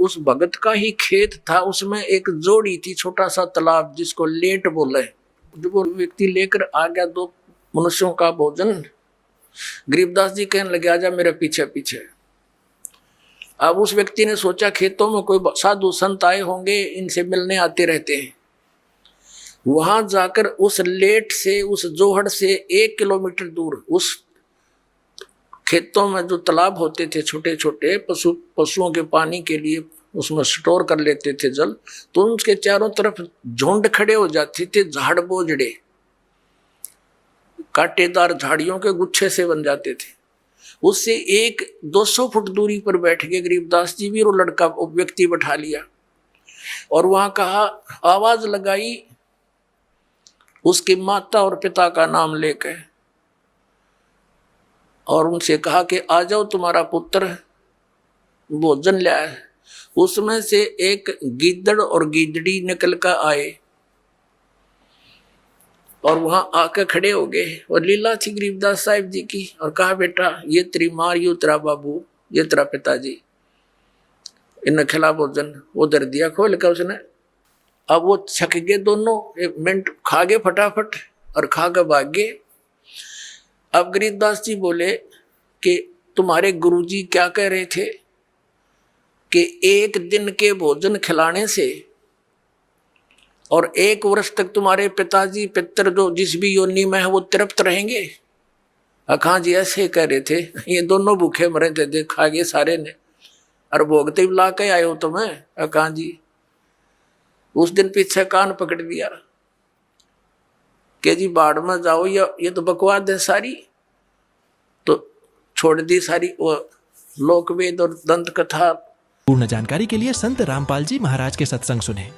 उस भगत का ही खेत था, उसमें एक जोड़ी थी, छोटा सा तालाब जिसको लेट बोले। जब वो व्यक्ति लेकर आ गया 2 मनुष्यों का भोजन, गरीबदास जी कहने लगे आजा मेरे पीछे पीछे। अब उस व्यक्ति ने सोचा खेतों में कोई साधु संत आए होंगे, इनसे मिलने आते रहते हैं। वहां जाकर उस लेट से, उस जोहड़ से 1 किलोमीटर दूर उस खेतों में जो तालाब होते थे छोटे छोटे, पशुओं के पानी के लिए उसमें स्टोर कर लेते थे जल, तो उसके चारों तरफ झुंड खड़े हो जाते थे, झाड़ बोझड़े कांटेदार झाड़ियों के गुच्छे से बन जाते थे। उससे 200 फुट दूरी पर बैठ के गरीबदास जी भी वो लड़का व्यक्ति बैठा लिया और वहां कहा, आवाज लगाई उसकी माता और पिता का नाम लेकर, और उनसे कहा कि आ जाओ तुम्हारा पुत्र भोजन लाया है। उसमें से एक गीदड़ और गीदड़ी निकल कर आए और वहां आकर खड़े हो गए और लीला थी गरीबदास साहिब जी की, और कहा बेटा ये तेरी माँ, ये तेरा बाबू, ये तेरा पिताजी, इन्हें खिला भोजन। वो दर दिया खोल कर उसने। अब वो छक गए दोनों, 1 मिनट खा गए फटाफट और खा कर भाग गए। अब गरीबदास जी बोले कि तुम्हारे गुरुजी क्या कह रहे थे कि 1 दिन के भोजन खिलाने से और 1 वर्ष तक तुम्हारे पिताजी पितर जो जिस भी योनि में है वो तृप्त रहेंगे। अखा जी ऐसे कह रहे थे, ये दोनों भूखे मरे थे, खा गए सारे ने, और भोगते ला के आए हो तुम्हें। अखा जी उस दिन पीछे कान पकड़ दिया कि जी बाढ़ में जाओ, या ये तो बकवाद है सारी, तो छोड़ दी सारी वो लोकवेद और दंत कथा। पूर्ण जानकारी के लिए संत रामपाल जी महाराज के सत्संग सुने।